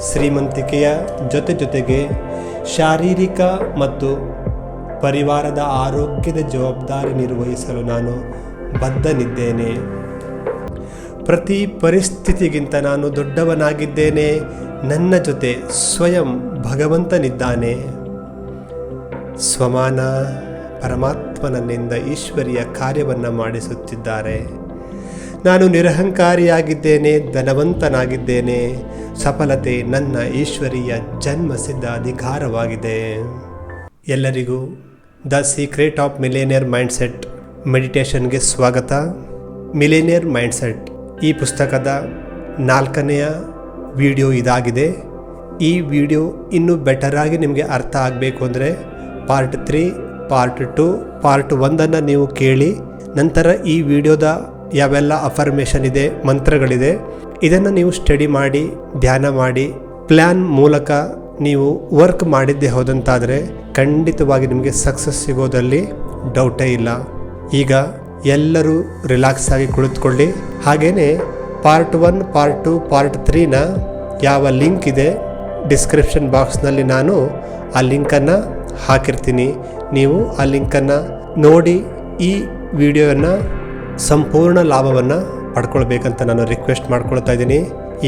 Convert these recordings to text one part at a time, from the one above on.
ಶ್ರೀಮಂತಿಕೆಯ ಜೊತೆಗೆ ಶಾರೀರಿಕ ಮತ್ತು ಪರಿವಾರದ ಆರೋಗ್ಯದ ಜವಾಬ್ದಾರಿ ನಿರ್ವಹಿಸಲು ನಾನು ಬದ್ಧನಿದ್ದೇನೆ. ಪ್ರತಿ ಪರಿಸ್ಥಿತಿಗಿಂತ ನಾನು ದೊಡ್ಡವನಾಗಿದ್ದೇನೆ. ನನ್ನ ಜೊತೆ ಸ್ವಯಂ ಭಗವಂತನಿದ್ದಾನೆ. ಸ್ವಮಾನ ಪರಮಾತ್ಮ ನನ್ನಿಂದ ಈಶ್ವರಿಯ ಕಾರ್ಯವನ್ನು ಮಾಡಿಸುತ್ತಿದ್ದಾರೆ. ನಾನು ನಿರಹಂಕಾರಿಯಾಗಿದ್ದೇನೆ, ಧನವಂತನಾಗಿದ್ದೇನೆ. ಸಫಲತೆ ನನ್ನ ಈಶ್ವರಿಯ ಜನ್ಮಸಿದ್ಧ ಅಧಿಕಾರವಾಗಿದೆ. ಎಲ್ಲರಿಗೂ the secret of millionaire mindset ಮೆಡಿಟೇಷನ್ಗೆ ಸ್ವಾಗತ. ಮಿಲೇನಿಯರ್ ಮೈಂಡ್ಸೆಟ್ ಈ ಪುಸ್ತಕದ 4ನೆಯ ವಿಡಿಯೋ ಇದಾಗಿದೆ. ಈ ವಿಡಿಯೋ ಇನ್ನೂ ಬೆಟರಾಗಿ ನಿಮಗೆ ಅರ್ಥ ಆಗಬೇಕು ಅಂದರೆ ಪಾರ್ಟ್ 3, ಪಾರ್ಟ್ 2, ಪಾರ್ಟ್ 1 ನೀವು ಕೇಳಿ. ನಂತರ ಈ ವಿಡಿಯೋದ ಯಾವೆಲ್ಲ ಅಫರ್ಮೇಷನ್ ಇದೆ, ಮಂತ್ರಗಳಿದೆ, ಇದನ್ನು ನೀವು ಸ್ಟಡಿ ಮಾಡಿ, ಧ್ಯಾನ ಮಾಡಿ, ಪ್ಲ್ಯಾನ್ ಮೂಲಕ ನೀವು ವರ್ಕ್ ಮಾಡಿದ್ದೇ ಹೋದಂತಾದರೆ ಖಂಡಿತವಾಗಿ ನಿಮಗೆ ಸಕ್ಸಸ್ ಸಿಗೋದಲ್ಲಿ ಡೌಟೇ ಇಲ್ಲ. ಈಗ ಎಲ್ಲರೂ ರಿಲ್ಯಾಕ್ಸ್ ಆಗಿ ಕುಳಿತುಕೊಳ್ಳಿ. ಹಾಗೆಯೇ ಪಾರ್ಟ್ 1, ಪಾರ್ಟ್ 2, ಪಾರ್ಟ್ 3ನ ಯಾವ ಲಿಂಕ್ ಇದೆ ಡಿಸ್ಕ್ರಿಪ್ಷನ್ ಬಾಕ್ಸ್ನಲ್ಲಿ ನಾನು ಆ ಲಿಂಕನ್ನು ಹಾಕಿರ್ತೀನಿ. ನೀವು ಆ ಲಿಂಕನ್ನು ನೋಡಿ ಈ ವಿಡಿಯೋವನ್ನು ಸಂಪೂರ್ಣ ಲಾಭವನ್ನು ಪಡ್ಕೊಳ್ಬೇಕಂತ ನಾನು ರಿಕ್ವೆಸ್ಟ್ ಮಾಡ್ಕೊಳ್ತಾ ಇದ್ದೀನಿ.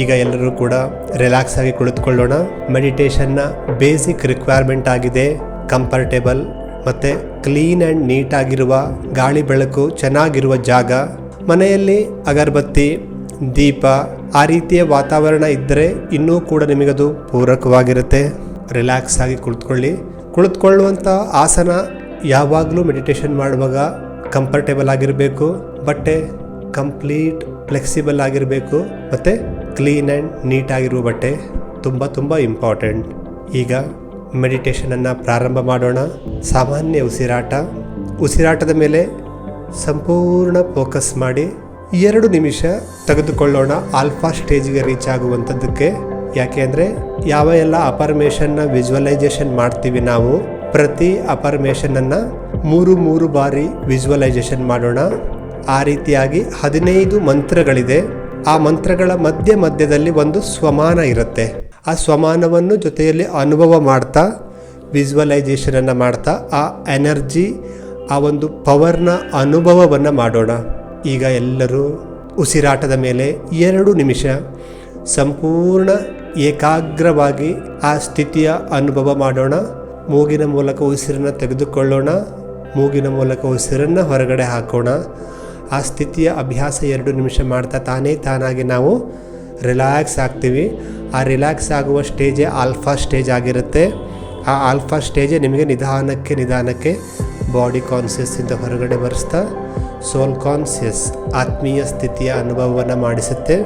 ಈಗ ಎಲ್ಲರೂ ಕೂಡ ರಿಲ್ಯಾಕ್ಸ್ ಆಗಿ ಕುಳಿತುಕೊಳ್ಳೋಣ. ಮೆಡಿಟೇಷನ್ನ ಬೇಸಿಕ್ ರಿಕ್ವೈರ್ಮೆಂಟ್ ಆಗಿದೆ ಕಂಫರ್ಟೇಬಲ್ ಮತ್ತು ಕ್ಲೀನ್ ಆ್ಯಂಡ್ ನೀಟಾಗಿರುವ ಗಾಳಿ ಬೆಳಕು ಚೆನ್ನಾಗಿರುವ ಜಾಗ. ಮನೆಯಲ್ಲಿ ಅಗರಬತ್ತಿ, ದೀಪ, ಆ ರೀತಿಯ ವಾತಾವರಣ ಇದ್ದರೆ ಇನ್ನೂ ಕೂಡ ನಿಮಗದು ಪೂರಕವಾಗಿರುತ್ತೆ. ರಿಲ್ಯಾಕ್ಸ್ ಆಗಿ ಕುಳಿತುಕೊಳ್ಳುವಂಥ ಆಸನ ಯಾವಾಗಲೂ ಮೆಡಿಟೇಷನ್ ಮಾಡುವಾಗ ಕಂಫರ್ಟೇಬಲ್ ಆಗಿರಬೇಕು. ಬಟ್ಟೆ ಕಂಪ್ಲೀಟ್ ಫ್ಲೆಕ್ಸಿಬಲ್ ಆಗಿರಬೇಕು ಮತ್ತು ಕ್ಲೀನ್ ಆ್ಯಂಡ್ ನೀಟಾಗಿರುವ ಬಟ್ಟೆ ತುಂಬ ಇಂಪಾರ್ಟೆಂಟ್. ಈಗ ಮೆಡಿಟೇಷನನ್ನು ಪ್ರಾರಂಭ ಮಾಡೋಣ. ಸಾಮಾನ್ಯ ಉಸಿರಾಟದ ಮೇಲೆ ಸಂಪೂರ್ಣ ಫೋಕಸ್ ಮಾಡಿ 2 ನಿಮಿಷ ತೆಗೆದುಕೊಳ್ಳೋಣ ಆಲ್ಫಾ ಸ್ಟೇಜ್ಗೆ ರೀಚ್ ಆಗುವಂಥದ್ದಕ್ಕೆ. ಯಾಕೆ ಅಂದರೆ ಯಾವ ಎಲ್ಲ ಅಫರ್ಮೇಷನ್ನ ವಿಜುವಲೈಸೇಷನ್ ಮಾಡ್ತೀವಿ ನಾವು, ಪ್ರತಿ ಅಫರ್ಮೇಷನನ್ನು 3 ಬಾರಿ ವಿಜುವಲೈಸೇಷನ್ ಮಾಡೋಣ. ಆ ರೀತಿಯಾಗಿ 15 ಮಂತ್ರಗಳಿದೆ. ಆ ಮಂತ್ರಗಳ ಮಧ್ಯದಲ್ಲಿ ಒಂದು ಸ್ವಮಾನ ಇರುತ್ತೆ. ಆ ಸ್ವಮಾನವನ್ನು ಜೊತೆಯಲ್ಲಿ ಅನುಭವ ಮಾಡ್ತಾ ವಿಜುವಲೈಸೇಷನನ್ನು ಮಾಡ್ತಾ ಆ ಎನರ್ಜಿ, ಆ ಒಂದು ಪವರ್ನ ಅನುಭವವನ್ನು ಮಾಡೋಣ. ಈಗ ಎಲ್ಲರೂ ಉಸಿರಾಟದ ಮೇಲೆ 2 ನಿಮಿಷ ಸಂಪೂರ್ಣ ಏಕಾಗ್ರವಾಗಿ ಆ ಸ್ಥಿತಿಯ ಅನುಭವ ಮಾಡೋಣ. ಮೂಗಿನ ಮೂಲಕ ಉಸಿರನ್ನು ತೆಗೆದುಕೊಳ್ಳೋಣ, ಮೂಗಿನ ಮೂಲಕ ಉಸಿರನ್ನು ಹೊರಗಡೆ ಹಾಕೋಣ. ಆ ಸ್ಥಿತಿಯ ಅಭ್ಯಾಸ 2 ನಿಮಿಷ ಮಾಡ್ತಾ ತಾನಾಗಿ ನಾವು ರಿಲ್ಯಾಕ್ಸ್ ಆಗ್ತೀವಿ. ಆ ರಿಲ್ಯಾಕ್ಸ್ ಆಗುವ ಸ್ಟೇಜೇ ಆಲ್ಫಾ ಸ್ಟೇಜ್ ಆಗಿರುತ್ತೆ. ಆ ಆಲ್ಫಾ ಸ್ಟೇಜೇ ನಿಮಗೆ ನಿಧಾನಕ್ಕೆ ಬಾಡಿ ಕಾನ್ಷಿಯಸ್ಸಿಂದ ಹೊರಗಡೆ ಬರೆಸ್ತಾ ಸೋಲ್ ಕಾನ್ಷಿಯಸ್ ಆತ್ಮೀಯ ಸ್ಥಿತಿಯ ಅನುಭವವನ್ನು ಮಾಡಿಸುತ್ತೆ.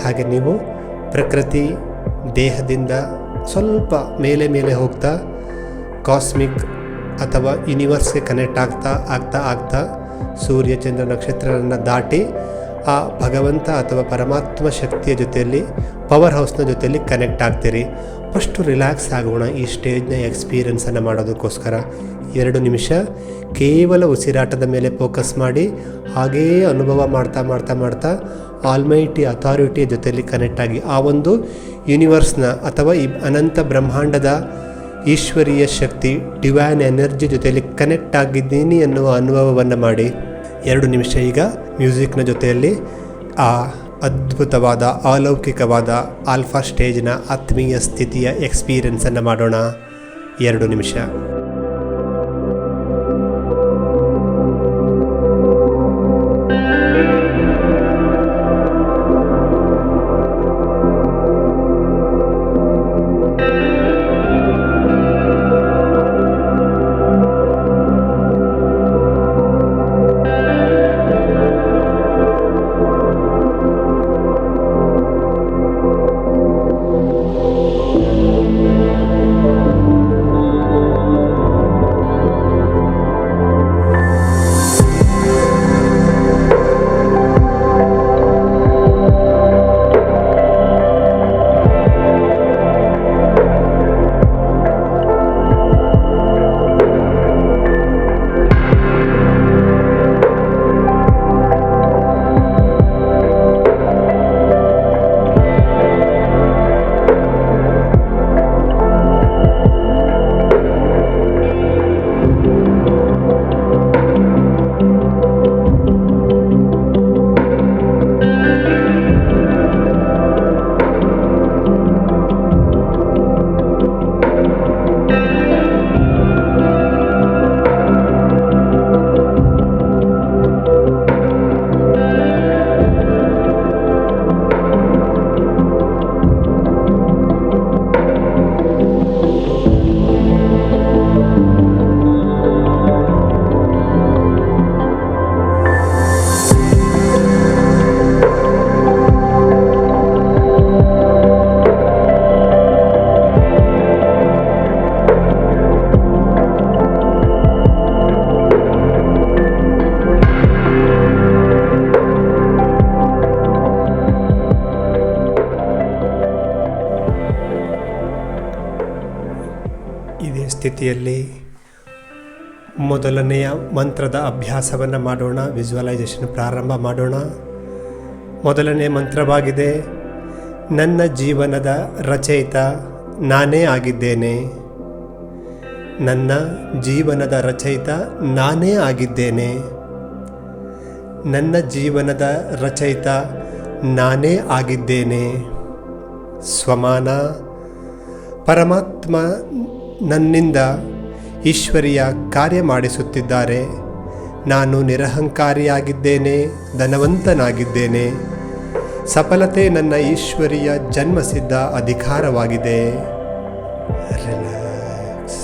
ಹಾಗೆ ನೀವು ಪ್ರಕೃತಿ ದೇಹದಿಂದ ಸ್ವಲ್ಪ ಮೇಲೆ ಹೋಗ್ತಾ ಕಾಸ್ಮಿಕ್ ಅಥವಾ ಯೂನಿವರ್ಸ್ಗೆ ಕನೆಕ್ಟ್ ಆಗ್ತಾ ಸೂರ್ಯ ಚಂದ್ರ ನಕ್ಷತ್ರಗಳನ್ನು ದಾಟಿ ಆ ಭಗವಂತ ಅಥವಾ ಪರಮಾತ್ಮ ಶಕ್ತಿಯ ಜೊತೆಯಲ್ಲಿ, ಪವರ್ ಹೌಸ್ನ ಜೊತೆಯಲ್ಲಿ ಕನೆಕ್ಟ್ ಆಗ್ತೀರಿ. ಫಸ್ಟು ರಿಲ್ಯಾಕ್ಸ್ ಆಗೋಣ. ಈ ಸ್ಟೇಜ್ನ ಎಕ್ಸ್ಪೀರಿಯನ್ಸನ್ನು ಮಾಡೋದಕ್ಕೋಸ್ಕರ 2 ನಿಮಿಷ ಕೇವಲ ಉಸಿರಾಟದ ಮೇಲೆ ಫೋಕಸ್ ಮಾಡಿ ಹಾಗೆಯೇ ಅನುಭವ ಮಾಡ್ತಾ ಆಲ್ಮೈಟಿ ಅಥಾರಿಟಿಯ ಜೊತೆಯಲ್ಲಿ ಕನೆಕ್ಟ್ ಆಗಿ ಆ ಒಂದು ಯೂನಿವರ್ಸ್ನ ಅಥವಾ ಈ ಅನಂತ ಬ್ರಹ್ಮಾಂಡದ ಈಶ್ವರೀಯ ಶಕ್ತಿ, ಡಿವೈನ್ ಎನರ್ಜಿ ಜೊತೆಯಲ್ಲಿ ಕನೆಕ್ಟ್ ಆಗಿದ್ದೀನಿ ಅನ್ನುವ ಅನುಭವವನ್ನು ಮಾಡಿ 2 ನಿಮಿಷ ಈಗ ಮ್ಯೂಸಿಕ್ನ ಜೊತೆಯಲ್ಲಿ ಆ ಅದ್ಭುತವಾದ ಅಲೌಕಿಕವಾದ ಆಲ್ಫಾ ಸ್ಟೇಜ್ನ ಆತ್ಮೀಯ ಸ್ಥಿತಿಯ ಎಕ್ಸ್ಪೀರಿಯನ್ಸನ್ನು ಮಾಡೋಣ. 2 ನಿಮಿಷ. ಪರಿಸ್ಥಿತಿಯಲ್ಲಿ ಮೊದಲನೆಯ ಮಂತ್ರದ ಅಭ್ಯಾಸವನ್ನು ಮಾಡೋಣ. ವಿಜುವಲೈಸೇಷನ್ ಪ್ರಾರಂಭ ಮಾಡೋಣ. ಮೊದಲನೇ ಮಂತ್ರವಾಗಿದೆ, ನನ್ನ ಜೀವನದ ರಚಯಿತ ನಾನೇ ಆಗಿದ್ದೇನೆ. ನನ್ನ ಜೀವನದ ರಚಯಿತ ನಾನೇ ಆಗಿದ್ದೇನೆ. ನನ್ನ ಜೀವನದ ರಚಯಿತ ನಾನೇ ಆಗಿದ್ದೇನೆ. ಸ್ವಮಾನ: ಪರಮಾತ್ಮ ನನ್ನಿಂದ ಈಶ್ವರಿಯ ಕಾರ್ಯ ಮಾಡಿಸುತ್ತಿದ್ದಾರೆ. ನಾನು ನಿರಹಂಕಾರಿಯಾಗಿದ್ದೇನೆ, ಧನವಂತನಾಗಿದ್ದೇನೆ. ಸಫಲತೆ ನನ್ನ ಈಶ್ವರಿಯ ಜನ್ಮಸಿದ್ಧ ಅಧಿಕಾರವಾಗಿದೆ. ರಿಲ್ಯಾಕ್ಸ್.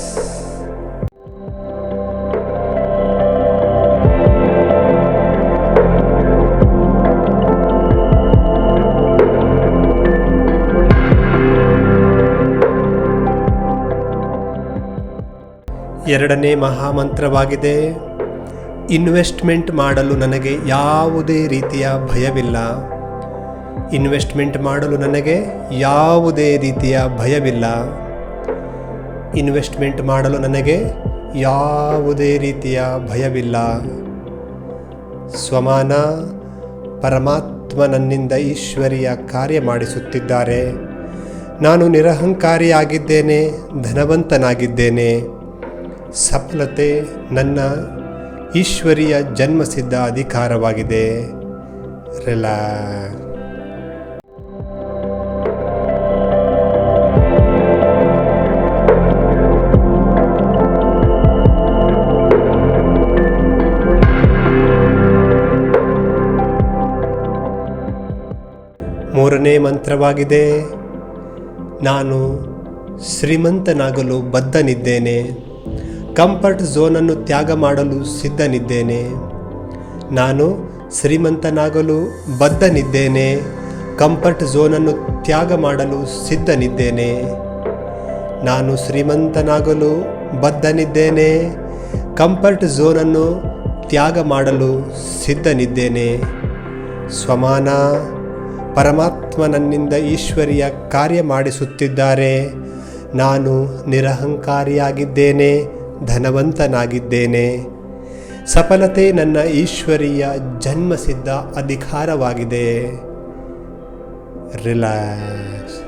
ಎರಡನೇ ಮಹಾಮಂತ್ರವಾಗಿದೆ, ಇನ್ವೆಸ್ಟ್ಮೆಂಟ್ ಮಾಡಲು ನನಗೆ ಯಾವುದೇ ರೀತಿಯ ಭಯವಿಲ್ಲ. ಇನ್ವೆಸ್ಟ್ಮೆಂಟ್ ಮಾಡಲು ನನಗೆ ಯಾವುದೇ ರೀತಿಯ ಭಯವಿಲ್ಲ. ಇನ್ವೆಸ್ಟ್ಮೆಂಟ್ ಮಾಡಲು ನನಗೆ ಯಾವುದೇ ರೀತಿಯ ಭಯವಿಲ್ಲ. ಸ್ವಮಾನ: ಪರಮಾತ್ಮ ನನ್ನಿಂದ ಈಶ್ವರಿಯ ಕಾರ್ಯ ಮಾಡಿಸುತ್ತಿದ್ದಾರೆ. ನಾನು ನಿರಹಂಕಾರಿಯಾಗಿದ್ದೇನೆ, ಧನವಂತನಾಗಿದ್ದೇನೆ. ಸಫಲತೆ ನನ್ನ ಈಶ್ವರಿಯ ಜನ್ಮಸಿದ್ಧ ಅಧಿಕಾರವಾಗಿದೆ. ರಿಲ್ಯಾಕ್ಸ್. ಮೂರನೇ ಮಂತ್ರವಾಗಿದೆ, ನಾನು ಶ್ರೀಮಂತನಾಗಲು ಬದ್ಧನಿದ್ದೇನೆ. ಕಂಫರ್ಟ್ ಝೋನನ್ನು ತ್ಯಾಗ ಮಾಡಲು ಸಿದ್ಧನಿದ್ದೇನೆ. ನಾನು ಶ್ರೀಮಂತನಾಗಲು ಬದ್ಧನಿದ್ದೇನೆ. ಕಂಫರ್ಟ್ ಝೋನನ್ನು ತ್ಯಾಗ ಮಾಡಲು ಸಿದ್ಧನಿದ್ದೇನೆ. ನಾನು ಶ್ರೀಮಂತನಾಗಲು ಬದ್ಧನಿದ್ದೇನೆ. ಕಂಫರ್ಟ್ ಝೋನನ್ನು ತ್ಯಾಗ ಮಾಡಲು ಸಿದ್ಧನಿದ್ದೇನೆ. ಸ್ವಮಾನ: ಪರಮಾತ್ಮ ನನ್ನಿಂದ ಈಶ್ವರಿಯ ಕಾರ್ಯ ಮಾಡಿಸುತ್ತಿದ್ದಾರೆ. ನಾನು ನಿರಹಂಕಾರಿಯಾಗಿದ್ದೇನೆ, ಧನವಂತನಾಗಿದ್ದೇನೆ. ಸಫಲತೆ ನನ್ನ ಈಶ್ವರಿಯ ಜನ್ಮಸಿದ್ಧ ಅಧಿಕಾರವಾಗಿದೆ. ರಿಲ್ಯಾಕ್ಸ್.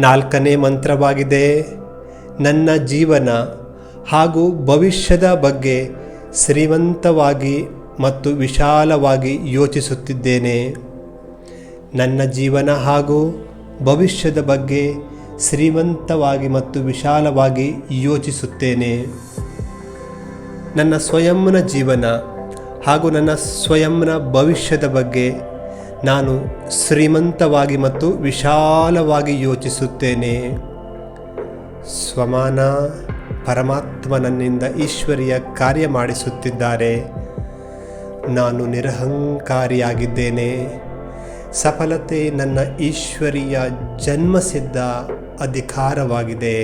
ನಾಲ್ಕನೇ ಮಂತ್ರವಾಗಿದೆ, ನನ್ನ ಜೀವನ ಹಾಗೂ ಭವಿಷ್ಯದ ಬಗ್ಗೆ ಶ್ರೀಮಂತವಾಗಿ ಮತ್ತು ವಿಶಾಲವಾಗಿ ಯೋಚಿಸುತ್ತಿದ್ದೇನೆ. ನನ್ನ ಜೀವನ ಹಾಗೂ ಭವಿಷ್ಯದ ಬಗ್ಗೆ ಶ್ರೀಮಂತವಾಗಿ ಮತ್ತು ವಿಶಾಲವಾಗಿ ಯೋಚಿಸುತ್ತೇನೆ. ನನ್ನ ಸ್ವಯಂನ ಜೀವನ ಹಾಗೂ ನನ್ನ ಸ್ವಯಂನ ಭವಿಷ್ಯದ ಬಗ್ಗೆ ನಾನು ಶ್ರೀಮಂತವಾಗಿ ಮತ್ತು ವಿಶಾಲವಾಗಿ ಯೋಚಿಸುತ್ತೇನೆ. ಸ್ವಮಾನ: ಪರಮಾತ್ಮ ನನ್ನಿಂದ ಈಶ್ವರಿಯ ಕಾರ್ಯ ಮಾಡಿಸುತ್ತಿದ್ದಾರೆ. ನಾನು ನಿರಹಂಕಾರಿಯಾಗಿದ್ದೇನೆ. ಸಫಲತೆ ನನ್ನ ಈಶ್ವರಿಯ ಜನ್ಮಸಿದ್ಧ ಅಧಿಕಾರವಾಗಿದೆ.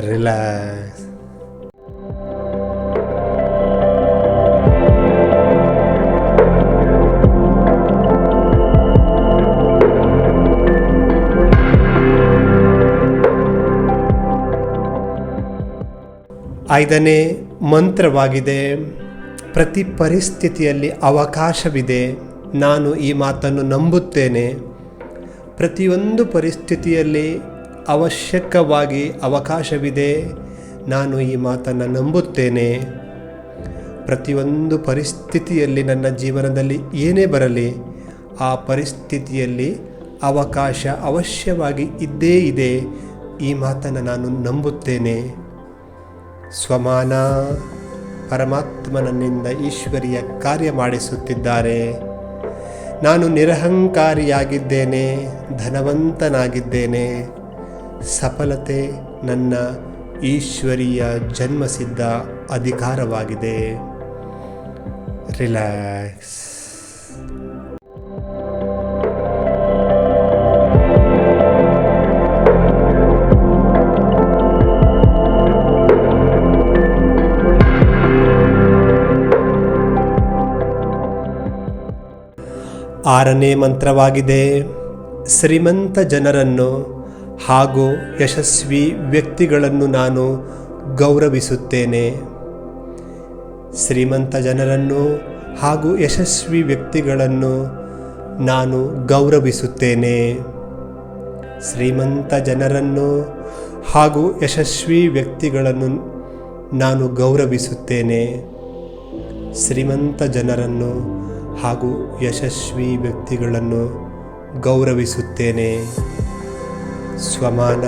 ರಿಲ್ಯಾಕ್ಸ್. ಐದನೇ ಮಂತ್ರವಾಗಿದೆ, ಪ್ರತಿ ಪರಿಸ್ಥಿತಿಯಲ್ಲಿ ಅವಕಾಶವಿದೆ. ನಾನು ಈ ಮಾತನ್ನು ನಂಬುತ್ತೇನೆ. ಪ್ರತಿಯೊಂದು ಪರಿಸ್ಥಿತಿಯಲ್ಲಿ ಅವಶ್ಯಕವಾಗಿ ಅವಕಾಶವಿದೆ. ನಾನು ಈ ಮಾತನ್ನು ನಂಬುತ್ತೇನೆ. ಪ್ರತಿಯೊಂದು ಪರಿಸ್ಥಿತಿಯಲ್ಲಿ ನನ್ನ ಜೀವನದಲ್ಲಿ ಏನೇ ಬರಲಿ, ಆ ಪರಿಸ್ಥಿತಿಯಲ್ಲಿ ಅವಕಾಶ ಅವಶ್ಯವಾಗಿ ಇದ್ದೇ ಇದೆ. ಈ ಮಾತನ್ನು ನಾನು ನಂಬುತ್ತೇನೆ. ಸ್ವಮಾನ: ಪರಮಾತ್ಮ ನನ್ನಿಂದ ಈಶ್ವರಿಯ ಕಾರ್ಯ ಮಾಡಿಸುತ್ತಿದ್ದಾರೆ. ನಾನು ನಿರಹಂಕಾರಿಯಾಗಿದ್ದೇನೆ, ಧನವಂತನಾಗಿದ್ದೇನೆ. ಸಫಲತೆ ನನ್ನ ಈಶ್ವರಿಯ ಜನ್ಮಸಿದ್ಧ ಅಧಿಕಾರವಾಗಿದೆ. ರಿಲ್ಯಾಕ್ಸ್. ಆರನೇ ಮಂತ್ರವಾಗಿದೆ. ಶ್ರೀಮಂತ ಜನರನ್ನು ಹಾಗೂ ಯಶಸ್ವಿ ವ್ಯಕ್ತಿಗಳನ್ನು ನಾನು ಗೌರವಿಸುತ್ತೇನೆ. ಶ್ರೀಮಂತ ಜನರನ್ನು ಹಾಗೂ ಯಶಸ್ವಿ ವ್ಯಕ್ತಿಗಳನ್ನು ನಾನು ಗೌರವಿಸುತ್ತೇನೆ. ಶ್ರೀಮಂತ ಜನರನ್ನು ಹಾಗೂ ಯಶಸ್ವಿ ವ್ಯಕ್ತಿಗಳನ್ನು ನಾನು ಗೌರವಿಸುತ್ತೇನೆ. ಶ್ರೀಮಂತ ಜನರನ್ನು ಹಾಗೂ ಯಶಸ್ವಿ ವ್ಯಕ್ತಿಗಳನ್ನು ಗೌರವಿಸುತ್ತೇನೆ. ಸ್ವಮಾನ.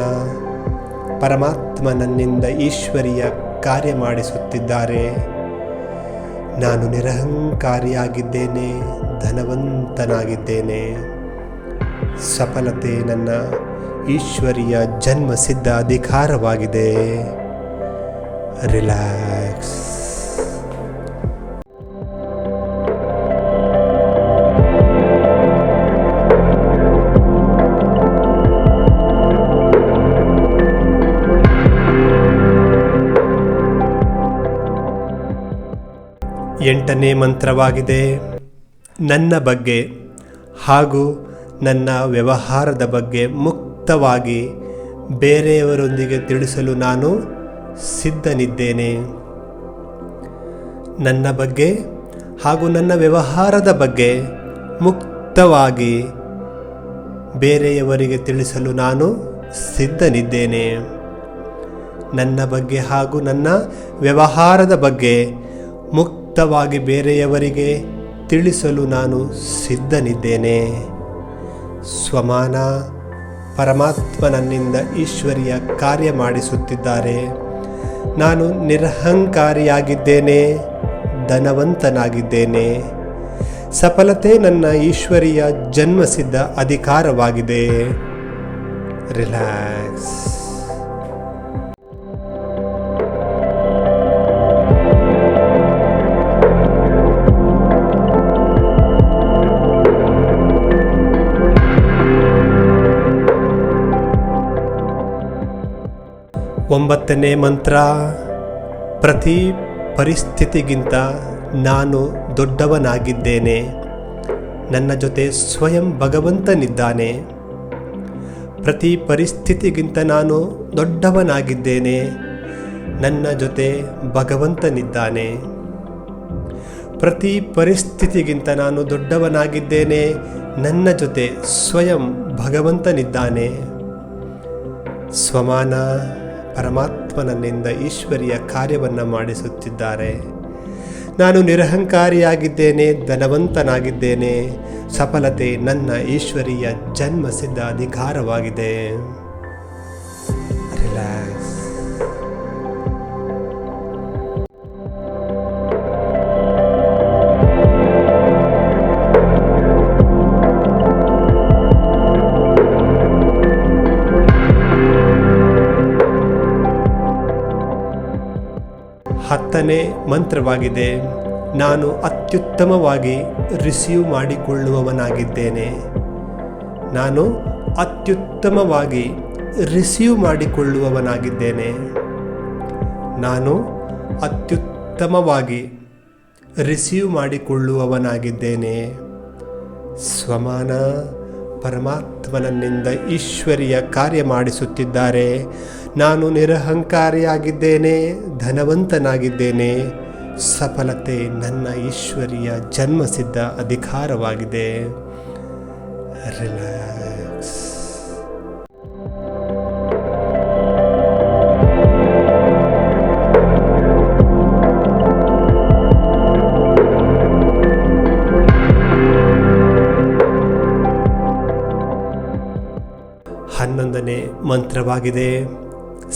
ಪರಮಾತ್ಮ ನನ್ನಿಂದ ಈಶ್ವರೀಯ ಕಾರ್ಯ ಮಾಡಿಸುತ್ತಿದ್ದಾರೆ. ನಾನು ನಿರಹಂಕಾರಿಯಾಗಿದ್ದೇನೆ, ಧನವಂತನಾಗಿದ್ದೇನೆ. ಸಫಲತೆ ನನ್ನ ಈಶ್ವರೀಯ ಜನ್ಮಸಿದ್ಧ ಅಧಿಕಾರವಾಗಿದೆ. ರಿಲ್ಯಾಕ್ಸ್. ಎಂಟನೇ ಮಂತ್ರವಾಗಿದೆ. ನನ್ನ ಬಗ್ಗೆ ಹಾಗೂ ನನ್ನ ವ್ಯವಹಾರದ ಬಗ್ಗೆ ಮುಕ್ತವಾಗಿ ಬೇರೆಯವರೊಂದಿಗೆ ತಿಳಿಸಲು ನಾನು ಸಿದ್ಧನಿದ್ದೇನೆ. ನನ್ನ ಬಗ್ಗೆ ಹಾಗೂ ನನ್ನ ವ್ಯವಹಾರದ ಬಗ್ಗೆ ಮುಕ್ತವಾಗಿ ಬೇರೆಯವರಿಗೆ ತಿಳಿಸಲು ನಾನು ಸಿದ್ಧನಿದ್ದೇನೆ. ನನ್ನ ಬಗ್ಗೆ ಹಾಗೂ ನನ್ನ ವ್ಯವಹಾರದ ಬಗ್ಗೆ ಮುಕ್ತವಾಗಿ ಬೇರೆಯವರಿಗೆ ತಿಳಿಸಲು ನಾನು ಸಿದ್ಧನಿದ್ದೇನೆ. ಸ್ವಮಾನ. ಪರಮಾತ್ಮ ನನ್ನಿಂದ ಈಶ್ವರೀಯ ಕಾರ್ಯ ಮಾಡಿಸುತ್ತಿದ್ದಾರೆ. ನಾನು ನಿರಹಂಕಾರಿಯಾಗಿದ್ದೇನೆ, ಧನವಂತನಾಗಿದ್ದೇನೆ. ಸಫಲತೆ ನನ್ನ ಈಶ್ವರೀಯ ಜನ್ಮಸಿದ್ಧ ಅಧಿಕಾರವಾಗಿದೆ. ರಿಲ್ಯಾಕ್ಸ್. ಒಂಬತ್ತನೇ ಮಂತ್ರ. ಪ್ರತಿ ಪರಿಸ್ಥಿತಿಗಿಂತ ನಾನು ದೊಡ್ಡವನಾಗಿದ್ದೇನೆ. ನನ್ನ ಜೊತೆ ಸ್ವಯಂ ಭಗವಂತನಿದ್ದಾನೆ. ಪ್ರತಿ ಪರಿಸ್ಥಿತಿಗಿಂತ ನಾನು ದೊಡ್ಡವನಾಗಿದ್ದೇನೆ. ನನ್ನ ಜೊತೆ ಭಗವಂತನಿದ್ದಾನೆ. ಪ್ರತಿ ಪರಿಸ್ಥಿತಿಗಿಂತ ನಾನು ದೊಡ್ಡವನಾಗಿದ್ದೇನೆ. ನನ್ನ ಜೊತೆ ಸ್ವಯಂ ಭಗವಂತನಿದ್ದಾನೆ. ಸ್ವಮಾನ. ಪರಮಾತ್ಮ ನನ್ನಿಂದ ಈಶ್ವರೀಯ ಕಾರ್ಯವನ್ನು ಮಾಡಿಸುತ್ತಿದ್ದಾರೆ. ನಾನು ನಿರಹಂಕಾರಿಯಾಗಿದ್ದೇನೆ, ಧನವಂತನಾಗಿದ್ದೇನೆ. ಸಫಲತೆ ನನ್ನ ಈಶ್ವರೀಯ ಜನ್ಮಸಿದ್ಧ ಅಧಿಕಾರವಾಗಿದೆ. ರಿಲ್ಯಾಕ್ಸ್. ಹತ್ತನೇ ಮಂತ್ರವಾಗಿದೆ. ನಾನು ಅತ್ಯುತ್ತಮವಾಗಿ ರಿಸೀವ್ ಮಾಡಿಕೊಳ್ಳುವವನಾಗಿದ್ದೇನೆ. ನಾನು ಅತ್ಯುತ್ತಮವಾಗಿ ರಿಸೀವ್ ಮಾಡಿಕೊಳ್ಳುವವನಾಗಿದ್ದೇನೆ. ನಾನು ಅತ್ಯುತ್ತಮವಾಗಿ ರಿಸೀವ್ ಮಾಡಿಕೊಳ್ಳುವವನಾಗಿದ್ದೇನೆ. ಸ್ವಮಾನ. ಪರಮಾತ್ಮ ನನ್ನಿಂದ ಈಶ್ವರೀಯ ಕಾರ್ಯ ಮಾಡಿಸುತ್ತಿದ್ದಾರೆ. ನಾನು ನಿರಹಂಕಾರಿಯಾಗಿದ್ದೇನೆ, ಧನವಂತನಾಗಿದ್ದೇನೆ. ಸಫಲತೆ ನನ್ನ ಈಶ್ವರೀಯ ಜನ್ಮಸಿದ್ಧ ಅಧಿಕಾರವಾಗಿದೆ. ರಿಲ್ಯಾಕ್ಸ್. ಹನ್ನೊಂದನೇ ಮಂತ್ರವಾಗಿದೆ.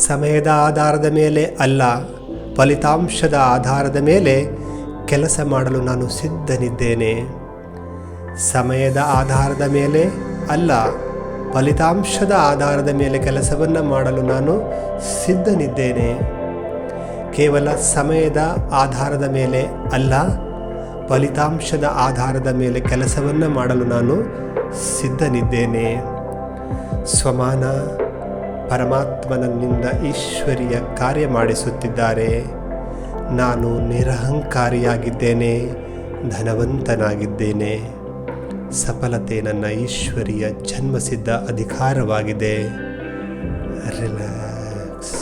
ಸಮಯದ ಆಧಾರದ ಮೇಲೆ ಅಲ್ಲ, ಫಲಿತಾಂಶದ ಆಧಾರದ ಮೇಲೆ ಕೆಲಸ ಮಾಡಲು ನಾನು ಸಿದ್ಧನಿದ್ದೇನೆ. ಸಮಯದ ಆಧಾರದ ಮೇಲೆ ಅಲ್ಲ, ಫಲಿತಾಂಶದ ಆಧಾರದ ಮೇಲೆ ಕೆಲಸವನ್ನು ಮಾಡಲು ನಾನು ಸಿದ್ಧನಿದ್ದೇನೆ. ಕೇವಲ ಸಮಯದ ಆಧಾರದ ಮೇಲೆ ಅಲ್ಲ, ಫಲಿತಾಂಶದ ಆಧಾರದ ಮೇಲೆ ಕೆಲಸವನ್ನು ಮಾಡಲು ನಾನು ಸಿದ್ಧನಿದ್ದೇನೆ. ಸ್ವಮಾನ. ಪರಮಾತ್ಮ ನನ್ನಿಂದ ಈಶ್ವರೀಯ ಕಾರ್ಯ ಮಾಡಿಸುತ್ತಿದ್ದಾರೆ. ನಾನು ನಿರಹಂಕಾರಿಯಾಗಿದ್ದೇನೆ, ಧನವಂತನಾಗಿದ್ದೇನೆ. ಸಫಲತೆ ನನ್ನ ಈಶ್ವರಿಯ ಜನ್ಮಸಿದ್ಧ ಅಧಿಕಾರವಾಗಿದೆ. ರಿಲ್ಯಾಕ್ಸ್.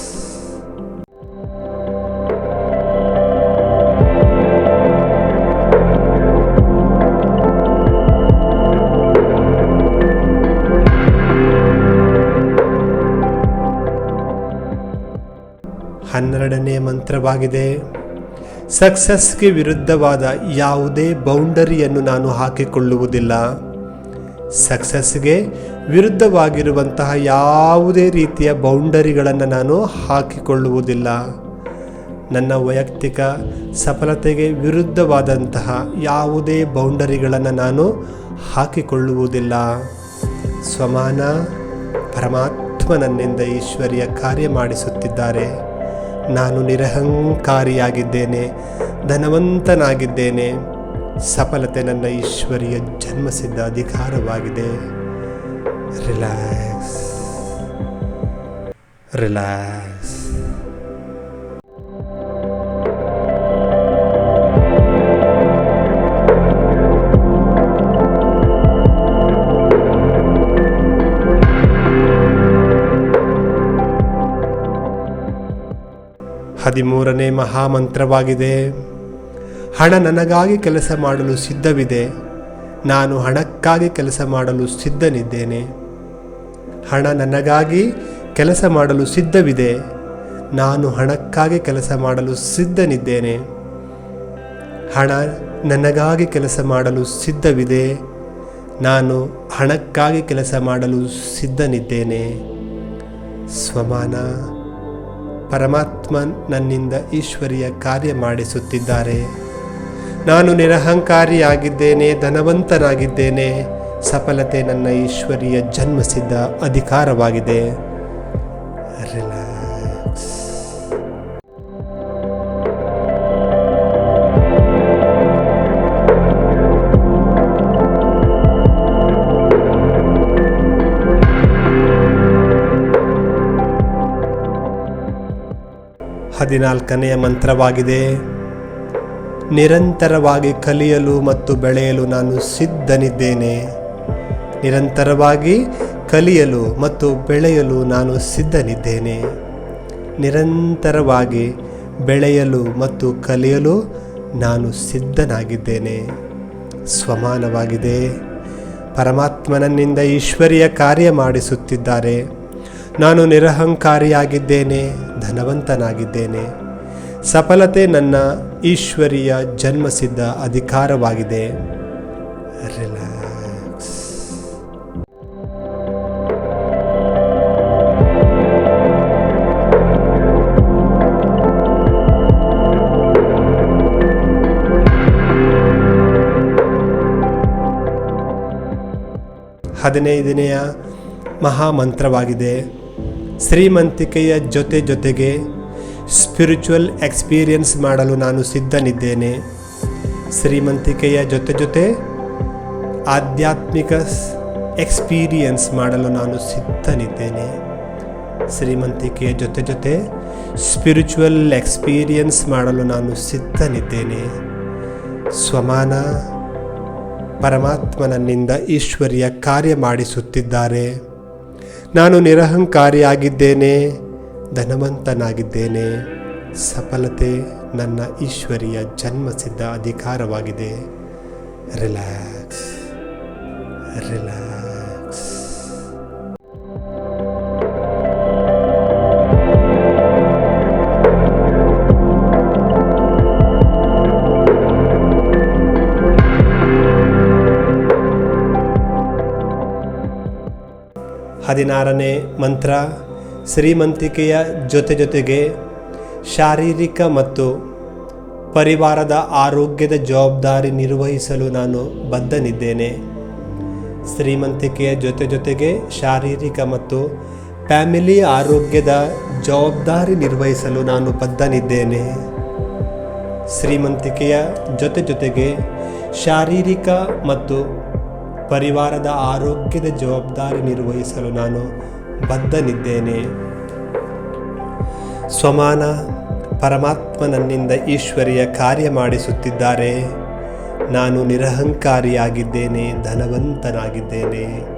ಹನ್ನೆರಡನೇ ಮಂತ್ರವಾಗಿದೆ. ಸಕ್ಸಸ್ಗೆ ವಿರುದ್ಧವಾದ ಯಾವುದೇ ಬೌಂಡರಿಯನ್ನು ನಾನು ಹಾಕಿಕೊಳ್ಳುವುದಿಲ್ಲ. ಸಕ್ಸಸ್ಗೆ ವಿರುದ್ಧವಾಗಿರುವಂತಹ ಯಾವುದೇ ರೀತಿಯ ಬೌಂಡರಿಗಳನ್ನು ನಾನು ಹಾಕಿಕೊಳ್ಳುವುದಿಲ್ಲ. ನನ್ನ ವೈಯಕ್ತಿಕ ಸಫಲತೆಗೆ ವಿರುದ್ಧವಾದಂತಹ ಯಾವುದೇ ಬೌಂಡರಿಗಳನ್ನು ನಾನು ಹಾಕಿಕೊಳ್ಳುವುದಿಲ್ಲ. ಸ್ವಮಾನ ಪರಮಾತ್ಮ ನನ್ನಿಂದ ಈಶ್ವರಿಯ ಕಾರ್ಯ ಮಾಡಿಸುತ್ತಿದ್ದಾರೆ. ನಾನು ನಿರಹಂಕಾರಿಯಾಗಿದ್ದೇನೆ, ಧನವಂತನಾಗಿದ್ದೇನೆ. ಸಫಲತೆ ನನ್ನ ಈಶ್ವರಿಯ ಜನ್ಮಸಿದ್ಧ ಅಧಿಕಾರವಾಗಿದೆ. Relax, relax. ಹದಿಮೂರನೇ ಮಹಾಮಂತ್ರವಾಗಿದೆ. ಹಣ ನನಗಾಗಿ ಕೆಲಸ ಮಾಡಲು ಸಿದ್ಧವಿದೆ. ನಾನು ಹಣಕ್ಕಾಗಿ ಕೆಲಸ ಮಾಡಲು ಸಿದ್ಧನಿದ್ದೇನೆ. ಹಣ ನನಗಾಗಿ ಕೆಲಸ ಮಾಡಲು ಸಿದ್ಧವಿದೆ. ನಾನು ಹಣಕ್ಕಾಗಿ ಕೆಲಸ ಮಾಡಲು ಸಿದ್ಧನಿದ್ದೇನೆ. ಹಣ ನನಗಾಗಿ ಕೆಲಸ ಮಾಡಲು ಸಿದ್ಧವಿದೆ. ನಾನು ಹಣಕ್ಕಾಗಿ ಕೆಲಸ ಮಾಡಲು ಸಿದ್ಧನಿದ್ದೇನೆ. ಸ್ವಮಾನ ಪರಮಾತ್ಮ ನನ್ನಿಂದ ಈಶ್ವರಿಯ ಕಾರ್ಯ ಮಾಡಿಸುತ್ತಿದ್ದಾರೆ. ನಾನು ನಿರಹಂಕಾರಿಯಾಗಿದ್ದೇನೆ, ಧನವಂತನಾಗಿದ್ದೇನೆ. ಸಫಲತೆ ನನ್ನ ಈಶ್ವರಿಯ ಜನ್ಮಸಿದ್ಧ ಅಧಿಕಾರವಾಗಿದೆ. ರಿಲ್ಯಾಕ್ಸ್. ಹದಿನಾಲ್ಕನೆಯ ಮಂತ್ರವಾಗಿದೆ. ನಿರಂತರವಾಗಿ ಕಲಿಯಲು ಮತ್ತು ಬೆಳೆಯಲು ನಾನು ಸಿದ್ಧನಿದ್ದೇನೆ. ನಿರಂತರವಾಗಿ ಕಲಿಯಲು ಮತ್ತು ಬೆಳೆಯಲು ನಾನು ಸಿದ್ಧನಿದ್ದೇನೆ. ನಿರಂತರವಾಗಿ ಬೆಳೆಯಲು ಮತ್ತು ಕಲಿಯಲು ನಾನು ಸಿದ್ಧನಾಗಿದ್ದೇನೆ. ಸ್ವಮಾನವಾಗಿದೆ. ಪರಮಾತ್ಮನನ್ನಿಂದ ಈಶ್ವರಿಯ ಕಾರ್ಯ ಮಾಡಿಸುತ್ತಿದ್ದಾರೆ. ನಾನು ನಿರಹಂಕಾರಿಯಾಗಿದ್ದೇನೆ, ಧನವಂತನಾಗಿದ್ದೇನೆ. ಸಫಲತೆ ನನ್ನ ಈಶ್ವರಿಯ ಜನ್ಮಸಿದ್ಧ ಅಧಿಕಾರವಾಗಿದೆ. ರಿಲ್ಯಾಕ್ಸ್. ಹದಿನೈದನೆಯ ಮಹಾಮಂತ್ರವಾಗಿದೆ. ಶ್ರೀಮಂತಿಕೆಯ ಜೊತೆಗೆ ಸ್ಪಿರಿಚುವಲ್ ಎಕ್ಸ್ಪೀರಿಯನ್ಸ್ ಮಾಡಲು ನಾನು ಸಿದ್ಧನಿದ್ದೇನೆ. ಶ್ರೀಮಂತಿಕೆಯ ಜೊತೆ ಆಧ್ಯಾತ್ಮಿಕ ಎಕ್ಸ್ಪೀರಿಯನ್ಸ್ ಮಾಡಲು ನಾನು ಸಿದ್ಧನಿದ್ದೇನೆ. ಶ್ರೀಮಂತಿಕೆಯ ಜೊತೆ ಸ್ಪಿರಿಚುವಲ್ ಎಕ್ಸ್ಪೀರಿಯನ್ಸ್ ಮಾಡಲು ನಾನು ಸಿದ್ಧನಿದ್ದೇನೆ. ಸ್ವಮಾನ ಪರಮಾತ್ಮ ನನ್ನಿಂದ ಈಶ್ವರಿಯ ಕಾರ್ಯ ಮಾಡಿಸುತ್ತಿದ್ದಾರೆ. ನಾನು ನಿರಹಂಕಾರಿಯಾಗಿದ್ದೇನೆ, ಧನವಂತನಾಗಿದ್ದೇನೆ. ಸಫಲತೆ ನನ್ನ ಈಶ್ವರಿಯ ಜನ್ಮಸಿದ್ಧ ಅಧಿಕಾರವಾಗಿದೆ. Relax, relax. ಹದಿನಾರನೇ ಮಂತ್ರ. ಶ್ರೀಮಂತಿಕೆಯ ಜೊತೆಗೆ ಶಾರೀರಿಕ ಮತ್ತು ಪರಿವಾರದ ಆರೋಗ್ಯದ ಜವಾಬ್ದಾರಿ ನಿರ್ವಹಿಸಲು ನಾನು ಬದ್ಧನಿದ್ದೇನೆ. ಶ್ರೀಮಂತಿಕೆಯ ಜೊತೆಗೆ ಶಾರೀರಿಕ ಮತ್ತು ಫ್ಯಾಮಿಲಿ ಆರೋಗ್ಯದ ಜವಾಬ್ದಾರಿ ನಿರ್ವಹಿಸಲು ನಾನು ಬದ್ಧನಿದ್ದೇನೆ. ಶ್ರೀಮಂತಿಕೆಯ ಜೊತೆಗೆ ಶಾರೀರಿಕ ಮತ್ತು ಪರಿವಾರದ ಆರೋಗ್ಯದ ಜವಾಬ್ದಾರಿ ನಿರ್ವಹಿಸಲು ನಾನು ಬದ್ಧನಿದ್ದೇನೆ. ಸ್ವಮಾನ ಪರಮಾತ್ಮ ನನ್ನಿಂದ ಈಶ್ವರಿಯ ಕಾರ್ಯ ಮಾಡಿಸುತ್ತಿದ್ದಾರೆ. ನಾನು ನಿರಹಂಕಾರಿಯಾಗಿದ್ದೇನೆ, ಧನವಂತನಾಗಿದ್ದೇನೆ.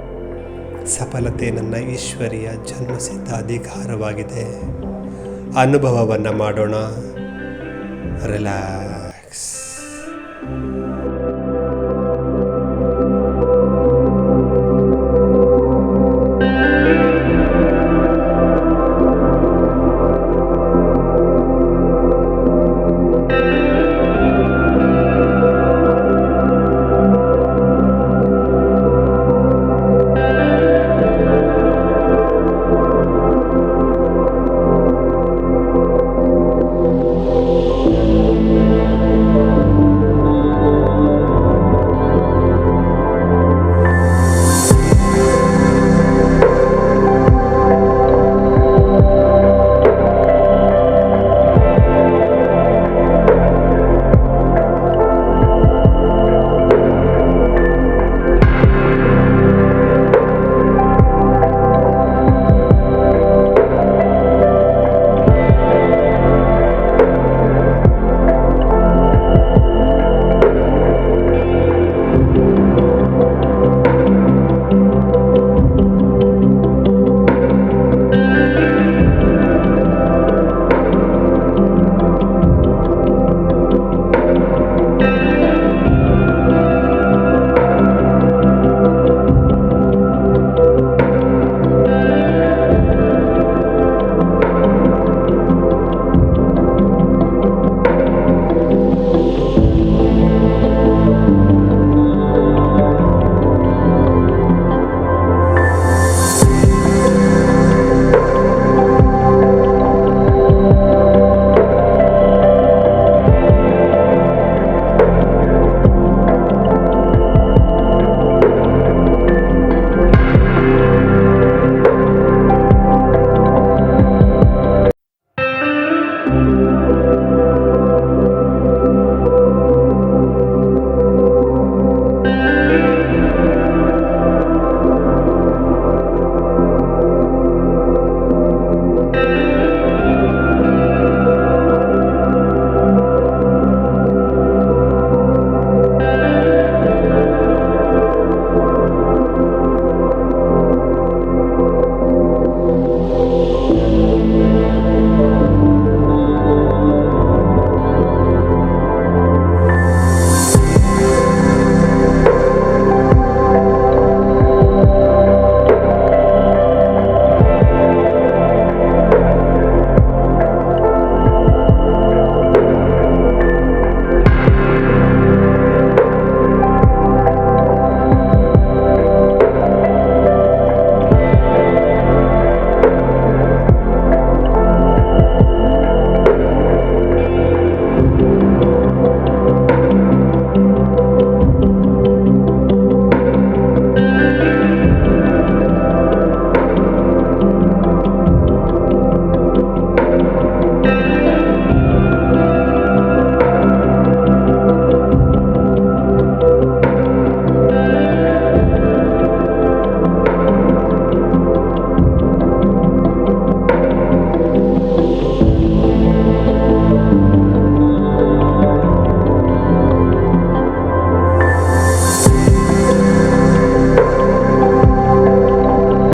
ಸಫಲತೆ ನನ್ನ ಈಶ್ವರಿಯ ಜನ್ಮಸಿದ್ಧ ಅಧಿಕಾರವಾಗಿದೆ. ಅನುಭವವನ್ನು ಮಾಡೋಣ. ರಿಲ್ಯಾಕ್ಸ್.